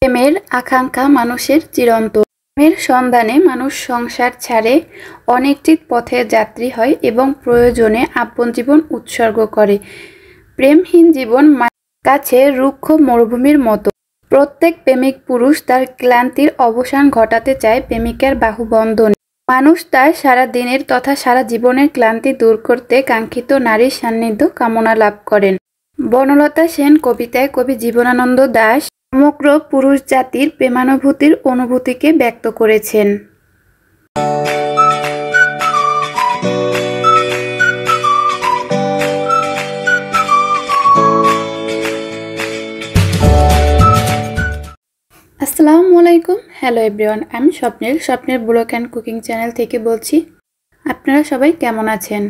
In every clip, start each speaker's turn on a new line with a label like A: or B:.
A: প্রেমের আকাঙ্ক্ষা মানুষের চিরন্তন। প্রেমের সন্ধানে মানুষ সংসার ছাড়ে, অনিশ্চিত পথের যাত্রী হয় এবং প্রয়োজনে আপন জীবন উৎসর্গ করে। প্রেমহীন জীবন কাছে রুক্ষ মরুভূমির মতো। প্রত্যেক প্রেমিক পুরুষ তার ক্লান্তির অবসান ঘটাতে চায় প্রেমিকার বাহুবন্ধনে। মানুষ তার সারা দিনের তথা সারা জীবনের ক্লান্তি দূর করতে কাঙ্ক্ষিত নারীর সান্নিধ্য কামনা লাভ করেন। বনলতা সেন কবিতায় কবি জীবনানন্দ দাশ সমগ্র পুরুষ জাতির প্রেমানুভূতির অনুভূতিকে ব্যক্ত করেছেন। আসসালামু আলাইকুম, হ্যালো এভরিওয়ান, আমি স্বপ্নের ব্লগ অ্যান্ড কুকিং চ্যানেল থেকে বলছি। আপনারা সবাই কেমন আছেন?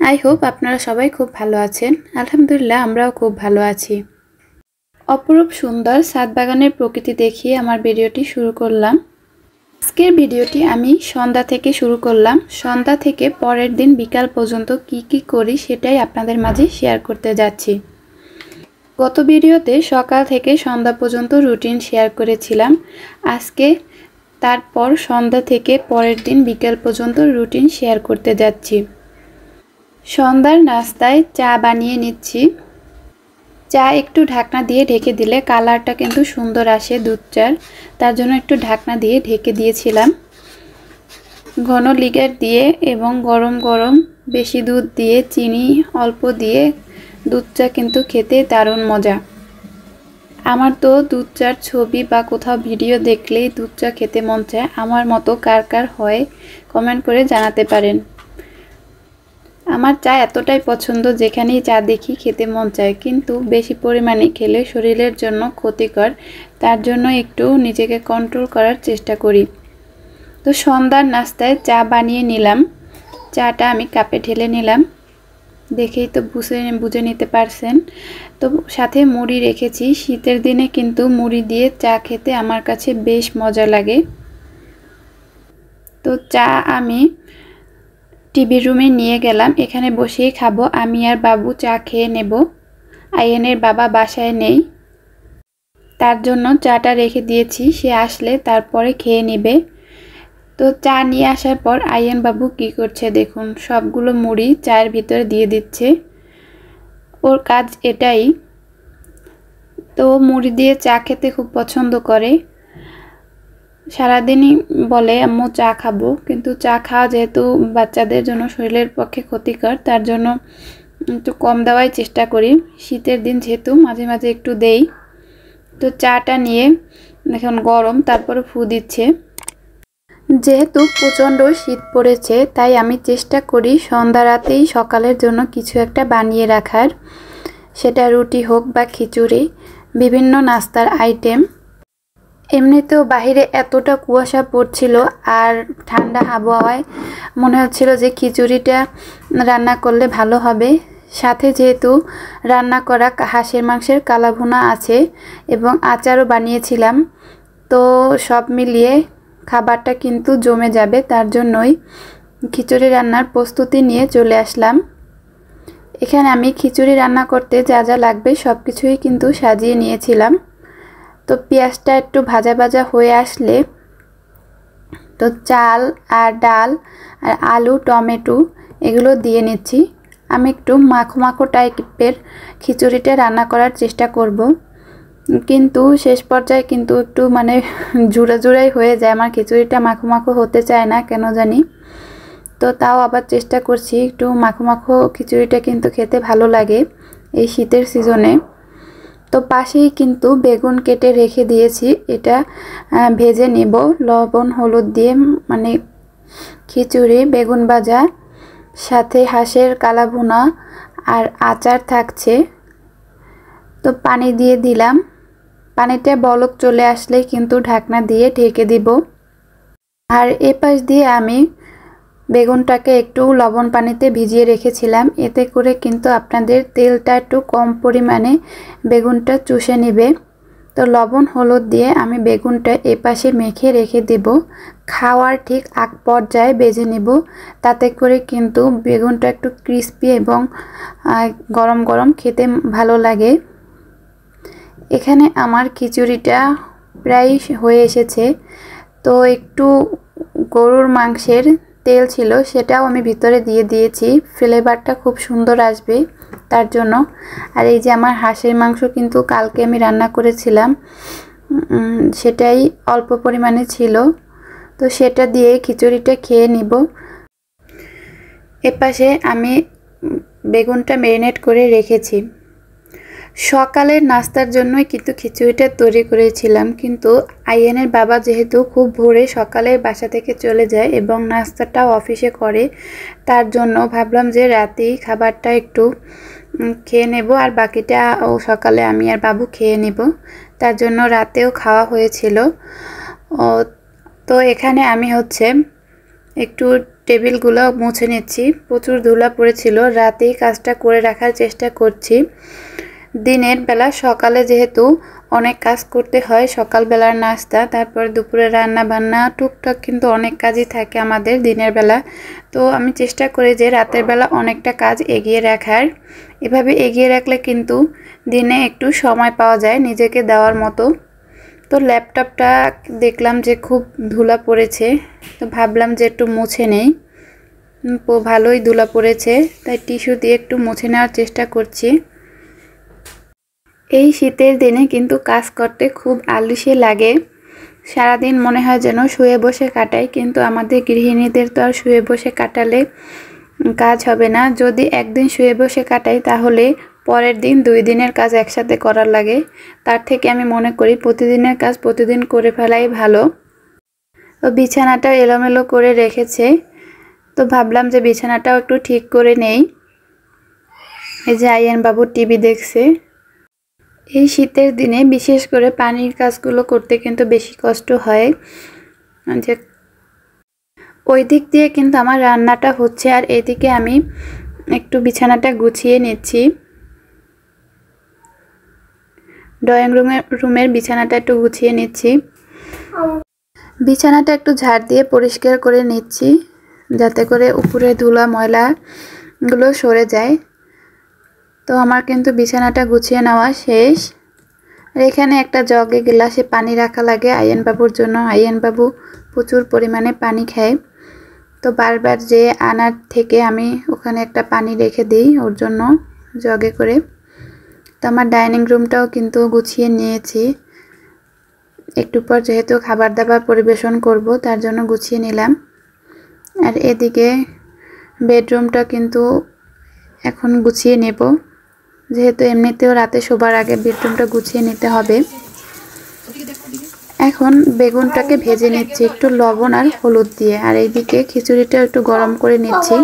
A: আই হোপ আপনারা সবাই খুব ভালো আছেন। আলহামদুলিল্লাহ, আমরাও খুব ভালো আছি। অপরূপ সুন্দর ছাদ বাগানের প্রকৃতি দেখিয়ে আমার ভিডিওটি শুরু করলাম। আজকের ভিডিওটি আমি সন্ধ্যা থেকে শুরু করলাম। সন্ধ্যা থেকে পরের দিন বিকাল পর্যন্ত কি করি সেটাই আপনাদের মাঝে শেয়ার করতে যাচ্ছি। গত ভিডিওতে সকাল থেকে সন্ধ্যা পর্যন্ত রুটিন শেয়ার করেছিলাম। আজকে তারপর সন্ধ্যা থেকে পরের দিন বিকাল পর্যন্ত রুটিন শেয়ার করতে যাচ্ছি। সন্ধ্যার নাস্তায় চা বানিয়ে নিচ্ছি। চা একটু ঢাকনা দিয়ে ঢেকে দিলে কালারটা কিন্তু সুন্দর আসে দুধ চার, তার জন্য একটু ঢাকনা দিয়ে ঢেকে দিয়েছিলাম। ঘন লিগার দিয়ে এবং গরম গরম বেশি দুধ দিয়ে চিনি অল্প দিয়ে দুধ চা কিন্তু খেতে দারুণ মজা। আমার তো দুধ চার ছবি বা কোথাও ভিডিও দেখলেই দুধ চা খেতে মন চায়। আমার মতো কার কার হয় কমেন্ট করে জানাতে পারেন। আমার চা এতটাই পছন্দ, যেখানেই চা দেখি খেতে মন চায়, কিন্তু বেশি পরিমাণে খেলে শরীরের জন্য ক্ষতিকর। তার জন্য একটু নিজেকে কন্ট্রোল করার চেষ্টা করি। তো সন্ধ্যার নাস্তায় চা বানিয়ে নিলাম। চাটা আমি কাপে ঢেলে নিলাম, দেখেই তো বুঝে নিতে পারছেন। তো সাথে মুড়ি রেখেছি। শীতের দিনে কিন্তু মুড়ি দিয়ে চা খেতে আমার কাছে বেশ মজা লাগে। তো চা আমি টিভি রুমে নিয়ে গেলাম, এখানে বসেই খাবো। আমি আর বাবু চা খেয়ে নেব। আইয়েনের বাবা বাসায় নেই, তার জন্য চাটা রেখে দিয়েছি, সে আসলে তারপরে খেয়ে নেবে। তো চা নিয়ে আসার পর আইয়েন বাবু কি করছে দেখুন, সবগুলো মুড়ি চায়ের ভিতরে দিয়ে দিচ্ছে। ওর কাজ এটাই। তো মুড়ি দিয়ে চা খেতে খুব পছন্দ করে। সারাদিনই বলে আম্মু চা খাবো, কিন্তু চা খাওয়া যেহেতু বাচ্চাদের জন্য শরীরের পক্ষে ক্ষতিকর, তার জন্য একটু কম দেওয়াই চেষ্টা করি। শীতের দিন যেহেতু মাঝে মাঝে একটু দেই। তো চাটা নিয়ে এখন গরম, তারপরে ফু দিচ্ছে। যেহেতু প্রচণ্ড শীত পড়েছে, তাই আমি চেষ্টা করি সন্ধ্যা রাতেই সকালের জন্য কিছু একটা বানিয়ে রাখার। সেটা রুটি হোক বা খিচুড়ি, বিভিন্ন নাস্তার আইটেম। এমনিতেও বাহিরে এতটা কুয়াশা পড়ছিল আর ঠান্ডা আবহাওয়ায় মনে হচ্ছিল যে খিচুড়িটা রান্না করলে ভালো হবে। সাথে যেহেতু রান্না করা হাঁসের মাংসের কালাভুনা আছে এবং আচারও বানিয়েছিলাম, তো সব মিলিয়ে খাবারটা কিন্তু জমে যাবে। তার জন্যই খিচুড়ি রান্নার প্রস্তুতি নিয়ে চলে আসলাম। এখানে আমি খিচুড়ি রান্না করতে যা যা লাগবে সব কিছুই কিন্তু সাজিয়ে নিয়েছিলাম। তো পেঁয়াজটা একটু ভাজা ভাজা হয়ে আসলে তো চাল আর ডাল আর আলু টমেটো এগুলো দিয়ে নিচ্ছি। আমি একটু মাখো মাখো টাইপের খিচুড়িটা রান্না করার চেষ্টা করব, কিন্তু শেষ পর্যায়ে কিন্তু একটু মানে জুড়াই হয়ে যায়। আমার খিচুড়িটা মাখো মাখো হতে চায় না কেন জানি। তো তাও আবার চেষ্টা করছি, একটু মাখো মাখো খিচুড়িটা কিন্তু খেতে ভালো লাগে এই শীতের সিজনে। তো পাশেই কিন্তু বেগুন কেটে রেখে দিয়েছি, এটা ভেজে নেব লবণ হলুদ দিয়ে, মানে খিচুড়ি বেগুন ভাজা, সাথে হাঁসের কালাভুনা আর আচার থাকছে। তো পানি দিয়ে দিলাম, পানিতে বলক চলে আসলে কিন্তু ঢাকনা দিয়ে ঢেকে দিব। আর এপাশ দিয়ে আমি বেগুনটাকে একটু লবণ পানিতে ভিজিয়ে রেখেছিলাম, এতে করে কিন্তু আপনাদের তেলটা একটু কম পরিমাণে বেগুনটা চুষে নেবে। তো লবণ হলুদ দিয়ে আমি বেগুনটা এপাশে মেখে রেখে দেব। খাওয়ার ঠিক আগ পর্যায়ে ভেজে নেব, তাতে করে কিন্তু বেগুনটা একটু ক্রিস্পি এবং গরম গরম খেতে ভালো লাগে। এখানে আমার খিচুড়িটা প্রায় হয়ে এসেছে। তো একটু গরুর মাংসের তেল ছিল, সেটাও আমি ভিতরে দিয়ে দিয়েছি, ফ্লেভারটা খুব সুন্দর আসবে তার জন্য। আর এই যে আমার হাঁসের মাংস কিন্তু কালকে আমি রান্না করেছিলাম, সেটাই অল্প পরিমাণে ছিল, তো সেটা দিয়ে খিচুড়িটা খেয়ে নিব। এপাশে আমি বেগুনটা ম্যারিনেট করে রেখেছি। সকালের নাস্তার জন্যই কিন্তু খিচুড়িটা তৈরি করেছিলাম, কিন্তু আইয়ানের বাবা যেহেতু খুব ভোরে সকালে বাসা থেকে চলে যায় এবং নাস্তাটাও অফিসে করে, তার জন্য ভাবলাম যে রাতেই খাবারটা একটু খেয়ে নেব, আর বাকিটা ও সকালে আমি আর বাবু খেয়ে নেব। তার জন্য রাতেও খাওয়া হয়েছিল। তো এখানে আমি একটু টেবিলগুলো মুছে নিচ্ছি, প্রচুর ধুলা পড়েছিল, রাতেই কাজটা করে রাখার চেষ্টা করছি। দিনের বেলা সকালে যেহেতু অনেক কাজ করতে হয়, সকালবেলার নাস্তা, তারপর দুপুরে রান্না বান্না, টুকটাক কিন্তু অনেক কাজই থাকে আমাদের দিনের বেলা। তো আমি চেষ্টা করি যে রাতের বেলা অনেকটা কাজ এগিয়ে রাখার। এভাবে এগিয়ে রাখলে কিন্তু দিনে একটু সময় পাওয়া যায় নিজেকে দেওয়ার মতো। তো ল্যাপটপটা দেখলাম যে খুব ধুলা পড়েছে, তো ভাবলাম যে একটু মুছে নেই। ভালোই ধুলা পড়েছে, তাই টিস্যু দিয়ে একটু মুছে নেওয়ার চেষ্টা করছি। এই শীতের দিনে কিন্তু কাজ করতে খুব আলসে লাগে, সারাদিন মনে হয় যেন শুয়ে বসে কাটাই, কিন্তু আমাদের গৃহিণীদের তো আর শুয়ে বসে কাটালে কাজ হবে না। যদি একদিন শুয়ে বসে কাটাই তাহলে পরের দিন 2 দিনের কাজ একসাথে করার লাগে। তার থেকে আমি মনে করি প্রতিদিনের কাজ প্রতিদিন করে ফেলাই ভালো। তো বিছানাটা এলোমেলো করে রেখেছে, তো ভাবলাম যে বিছানাটাও একটু ঠিক করে নেই। এই যে আইয়ান বাবু টিভি দেখছে। এই শীতের দিনে বিশেষ করে পানির কাজগুলো করতে কিন্তু বেশি কষ্ট হয়। যে ওই দিক দিয়ে কিন্তু আমার রান্নাটা হচ্ছে, আর এদিকে আমি একটু বিছানাটা গুছিয়ে নিচ্ছি। ড্রয়িং রুমের বিছানাটা একটু গুছিয়ে নিচ্ছি। বিছানাটা একটু ঝাড় দিয়ে পরিষ্কার করে নিচ্ছি, যাতে করে উপরে ধুলা ময়লাগুলো সরে যায়। তো আমার কিন্তু বিছানাটা গুছিয়ে নেওয়া শেষ। আর এখানে একটা জগে গ্লাসে পানি রাখা লাগে আইয়ান বাবুর জন্য। আইয়ান বাবু প্রচুর পরিমাণে পানি খায়, তো বারবার যে আনার থেকে আমি ওখানে একটা পানি রেখে দিই ওর জন্য জগে করে। তো আমার ডাইনিং রুমটাও কিন্তু গুছিয়ে নিয়েছি, একটু পর যেহেতু খাবার দাবার পরিবেশন করব তার জন্য গুছিয়ে নিলাম। আর এদিকে বেডরুমটা কিন্তু এখন গুছিয়ে নেব, যেহেতু এমনিতেও রাতে শোবার আগে বেডরুমটা গুছিয়ে নিতে হবে। এখন বেগুনটাকে ভেজে নিচ্ছি একটু লবণ আর হলুদ দিয়ে, আর এইদিকে খিচুড়িটা একটু গরম করে নিচ্ছি।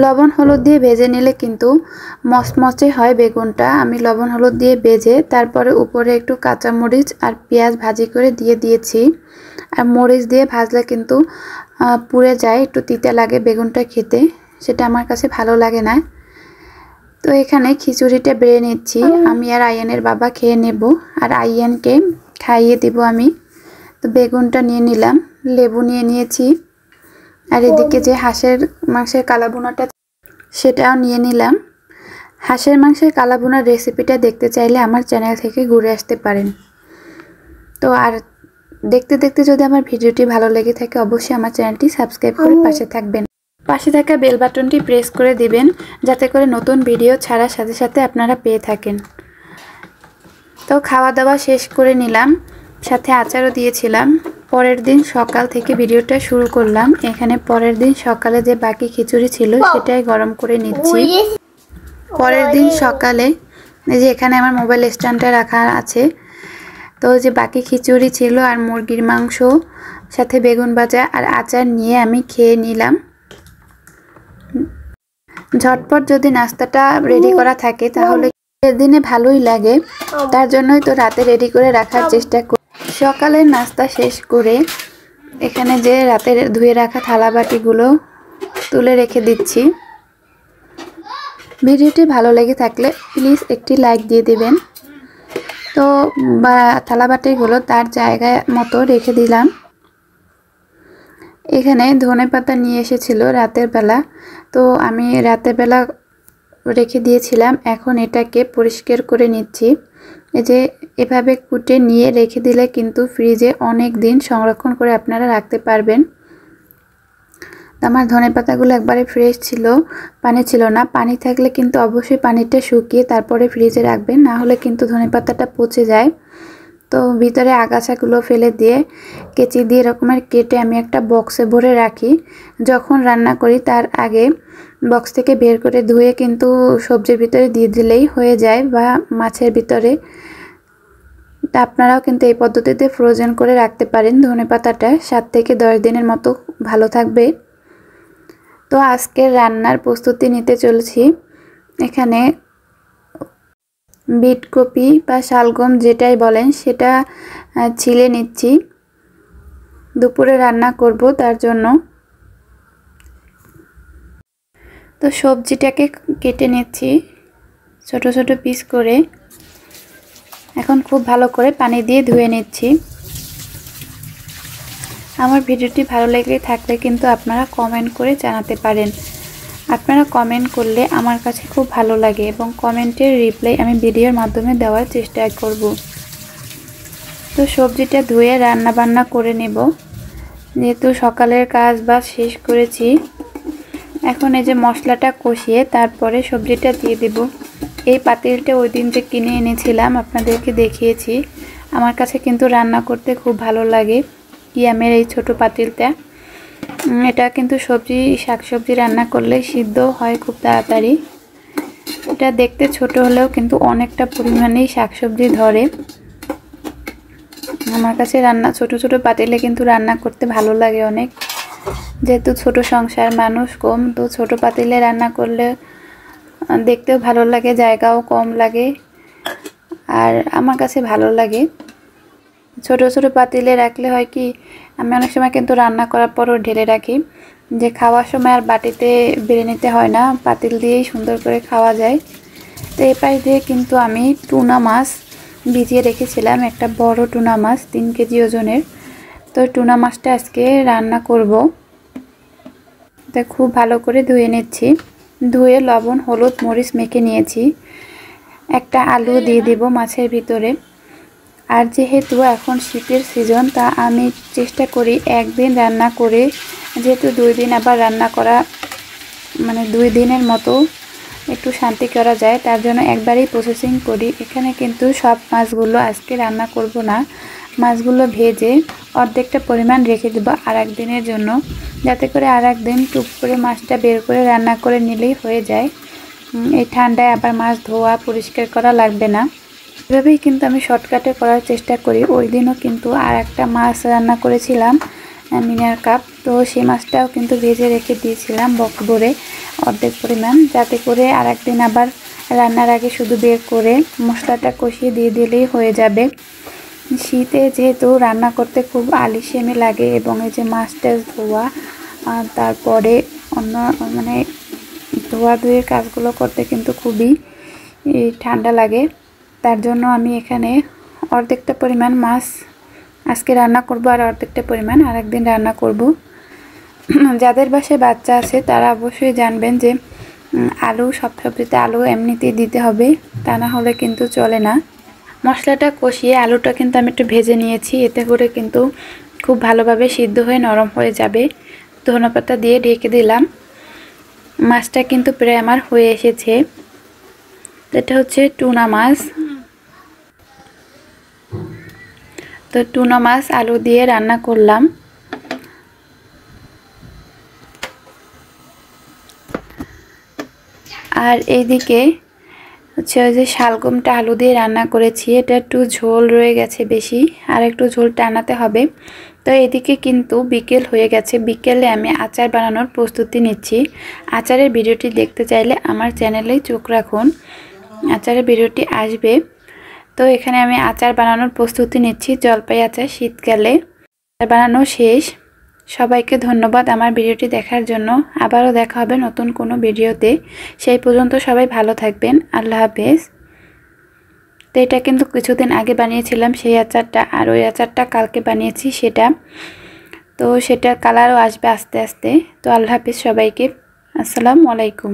A: লবণ হলুদ দিয়ে ভেজে নিলে কিন্তু মচমচে হয় বেগুনটা। আমি লবণ হলুদ দিয়ে ভেজে তারপরে উপরে একটু কাঁচামরিচ আর পেঁয়াজ ভাজি করে দিয়ে দিয়েছি। আর মরিচ দিয়ে ভাজলে কিন্তু পুড়ে যায়, একটু তিতা লাগে বেগুনটা খেতে, সেটা আমার কাছে ভালো লাগে না। তো এখানে খিচুড়িটা বেড়ে নিচ্ছি, আমি আর আইয়ানের বাবা খেয়ে নেব, আর আইয়ানকে খাইয়ে দেব আমি। তো বেগুনটা নিয়ে নিলাম, লেবু নিয়ে নিয়েছি, আর এদিকে যে হাঁসের মাংসের কালাভুনাটা সেটাও নিয়ে নিলাম। হাঁসের মাংসের কালাভুনার রেসিপিটা দেখতে চাইলে আমার চ্যানেল থেকে ঘুরে আসতে পারেন। তো আর দেখতে দেখতে যদি আমার ভিডিওটি ভালো লেগে থাকে অবশ্যই আমার চ্যানেলটি সাবস্ক্রাইব করে পাশে থাকবেন। পাশে থাকা বেল বাটনটি প্রেস করে দিবেন, যাতে করে নতুন ভিডিও ছাড়ার সাথে সাথে আপনারা পেয়ে থাকেন। তো খাওয়া দাওয়া শেষ করে নিলাম, সাথে আচারও দিয়েছিলাম। পরের দিন সকাল থেকে ভিডিওটা শুরু করলাম। এখানে পরের দিন সকালে যে বাকি খিচুড়ি ছিল সেটাই গরম করে নিচ্ছি। পরের দিন সকালে এই যে এখানে আমার মোবাইল স্ট্যান্ডটা রাখা আছে, তো যে বাকি খিচুড়ি ছিল আর মুরগির মাংস সাথে বেগুন ভাজা আর আচার নিয়ে আমি খেয়ে নিলাম। ঝটপট যদি নাস্তাটা রেডি করা থাকে তাহলে দিনে ভালোই লাগে, তার জন্যই তো রাতে রেডি করে রাখার চেষ্টা করি। সকালের নাস্তা শেষ করে এখানে যে রাতে ধুয়ে রাখা থালা বাটিগুলো তুলে রেখে দিচ্ছি। ভিডিওটি ভালো লেগে থাকলে প্লিজ একটি লাইক দিয়ে দিবেন। তো থালা বাটিগুলো তার জায়গায় মতো রেখে দিলাম। এখানে ধনেপাতা নিয়ে এসেছিল রাতের বেলা, তো আমি রাতের বেলা রেখে দিয়েছিলাম। এখন এটাকে পরিষ্কার করে নিচ্ছি। এই যে এভাবে কুটে নিয়ে রেখে দিলে কিন্তু ফ্রিজে অনেক দিন সংরক্ষণ করে আপনারা রাখতে পারবেন। আমার ধনেপাতাগুলো একবারে ফ্রেশ ছিল, পানি ছিল না। পানি থাকলে কিন্তু অবশ্যই পানিটা শুকিয়ে তারপরে ফ্রিজে রাখবেন, না হলে কিন্তু ধনেপাতাটা পচে যায়। তো ভিতরে আগাছাগুলো ফেলে দিয়ে কেচি দিয়ে এরকমের কেটে আমি একটা বক্সে ভরে রাখি। যখন রান্না করি তার আগে বক্স থেকে বের করে ধুয়ে কিন্তু সবজির ভিতরে দিয়ে দিলেই হয়ে যায়, বা মাছের ভিতরে। তা আপনারাও কিন্তু এই পদ্ধতিতে ফ্রোজেন করে রাখতে পারেন। ধনেপাতাটা 7 থেকে 10 দিনের মতো ভালো থাকবে। তো আজকের রান্নার প্রস্তুতি নিতে চলেছি। এখানে বিট কপি বা শালগম যেটাই বলেন সেটা ছিলে নিচ্ছি, দুপুরে রান্না করব তার জন্য। তো সবজিটাকে কেটে নিচ্ছি ছোট ছোট পিস করে। এখন খুব ভালো করে পানি দিয়ে ধুয়ে নিচ্ছি। আমার ভিডিওটি ভালো লেগে থাকলে কিন্তু আপনারা কমেন্ট করে জানাতে পারেন। আপনারা কমেন্ট করলে আমার কাছে খুব ভালো লাগে এবং কমেন্টের রিপ্লাই আমি ভিডিওর মাধ্যমে দেওয়ার চেষ্টা করব। তো সবজিটা ধুয়ে রান্না বান্না করে নেব, যেহেতু সকালের কাজ বাজ শেষ করেছি। এখন এই যে মশলাটা কষিয়ে তারপরে সবজিটা দিয়ে দেব। এই পাতিলটা ওই দিন যে কিনে এনেছিলাম আপনাদেরকে দেখিয়েছি। আমার কাছে কিন্তু রান্না করতে খুব ভালো লাগে ইয়ামের এই ছোট পাতিলটা। এটা কিন্তু শাকসবজি রান্না করলে সিদ্ধ হয় খুব তাড়াতাড়ি। এটা দেখতে ছোট হলেও কিন্তু অনেকটা পরিমাণেই শাকসবজি ধরে। আমার কাছে ছোট ছোট পাতিলে কিন্তু রান্না করতে ভালো লাগে অনেক, যেহেতু ছোট সংসার, মানুষ কম, তো ছোট পাতিলে রান্না করলে দেখতেও ভালো লাগে, জায়গাও কম লাগে, আর আমার কাছে ভালো লাগে। ছোট ছোট পাতিলে রাখলে হয় কি, আমি অনেক সময় কিন্তু রান্না করার পরও ঢেলে রাখি, যে খাওয়ার সময় আর বাটিতে বেড়ে নিতে হয় না, পাতিল দিয়েই সুন্দর করে খাওয়া যায়। তো এই পাশ দিয়ে কিন্তু আমি টুনা মাছ ভিজিয়ে রেখেছিলাম, একটা বড় টুনা মাছ 3 কেজি ওজনের। তো টুনা মাছটা আজকে রান্না করব। তা খুব ভালো করে ধুয়ে নিচ্ছি, ধুয়ে লবণ হলুদ মরিচ মেখে নিয়েছি। একটা আলু দিয়ে দেব মাছের ভিতরে। আর যেহেতু এখন শীতের সিজন, তা আমি চেষ্টা করি একদিন রান্না করে, যেহেতু 2 দিন আবার রান্না করা মানে 2 দিনের মতো একটু শান্তি করা যায়, তার জন্য একবারেই প্রসেসিং করি। এখানে কিন্তু সব মাছগুলো আজকে রান্না করব না, মাছগুলো ভেজে অর্ধেকটা পরিমাণ রেখে দেব আর একদিনের জন্য, যাতে করে আর একদিন টুক করে মাছটা বের করে রান্না করে নিলেই হয়ে যায়। এই ঠান্ডায় আবার মাছ ধোয়া পরিষ্কার করা লাগবে না। এভাবেই কিন্তু আমি শর্টকাটে করার চেষ্টা করি। ওই দিনও কিন্তু আর একটা মাছ রান্না করেছিলাম মিনার কাপ, তো সেই মাছটাও কিন্তু ভেজে রেখে দিয়েছিলাম বক্স ভরে অর্ধেক পরিমাণ, যাতে করে আর একদিন আবার রান্নার আগে শুধু বের করে মশলাটা কষিয়ে দিয়ে দিলেই হয়ে যাবে। শীতে যেহেতু রান্না করতে খুব আলিশেমি লাগে, এবং এই যে মাছটা ধোয়া, তারপরে অন্য ধোয়াধুয়ির কাজগুলো করতে কিন্তু খুবই ঠান্ডা লাগে। তার জন্য আমি এখানে অর্ধেকটা পরিমাণ মাছ আজকে রান্না করব, আর অর্ধেকটা পরিমাণ আর একদিন রান্না করব। যাদের বাসায় বাচ্চা আছে তারা অবশ্যই জানবেন যে আলু, সব সবজিতে আলু এমনিতেই দিতে হবে, তা না হলে কিন্তু চলে না। মশলাটা কষিয়ে আলুটা কিন্তু আমি একটু ভেজে নিয়েছি, এতে করে কিন্তু খুব ভালোভাবে সিদ্ধ হয়ে নরম হয়ে যাবে। ধনেপাতা দিয়ে ঢেকে দিলাম। মাছটা কিন্তু প্রায় আমার হয়ে এসেছে। এটা হচ্ছে টুনা মাছ। তো টুনা মাছ আলু দিয়ে রান্না করলাম। আর এইদিকে হচ্ছে ওই যে শালগমটা আলু দিয়ে রান্না করেছি, এটা একটু ঝোল রয়ে গেছে বেশি, আর একটু ঝোল টানাতে হবে। তো এদিকে কিন্তু বিকেল হয়ে গেছে, বিকেলে আমি আচার বানানোর প্রস্তুতি নিচ্ছি। আচারের ভিডিওটি দেখতে চাইলে আমার চ্যানেলেই চোখ রাখুন, আচারের ভিডিওটি আসবে। তো এখানে আমি আচার বানানোর প্রস্তুতি নিচ্ছি, জলপাই আচার শীতকালে। আচার বানানো শেষ। সবাইকে ধন্যবাদ আমার ভিডিওটি দেখার জন্য। আবারও দেখা হবে নতুন কোনো ভিডিওতে। সেই পর্যন্ত সবাই ভালো থাকবেন। আল্লাহ হাফেজ। তো এটা কিন্তু কিছুদিন আগে বানিয়েছিলাম সেই আচারটা, আর ওই আচারটা কালকে বানিয়েছি সেটা। তো সেটার কালারও আসবে আস্তে আস্তে। তো আল্লাহ হাফেজ সবাইকে। আসসালামু আলাইকুম।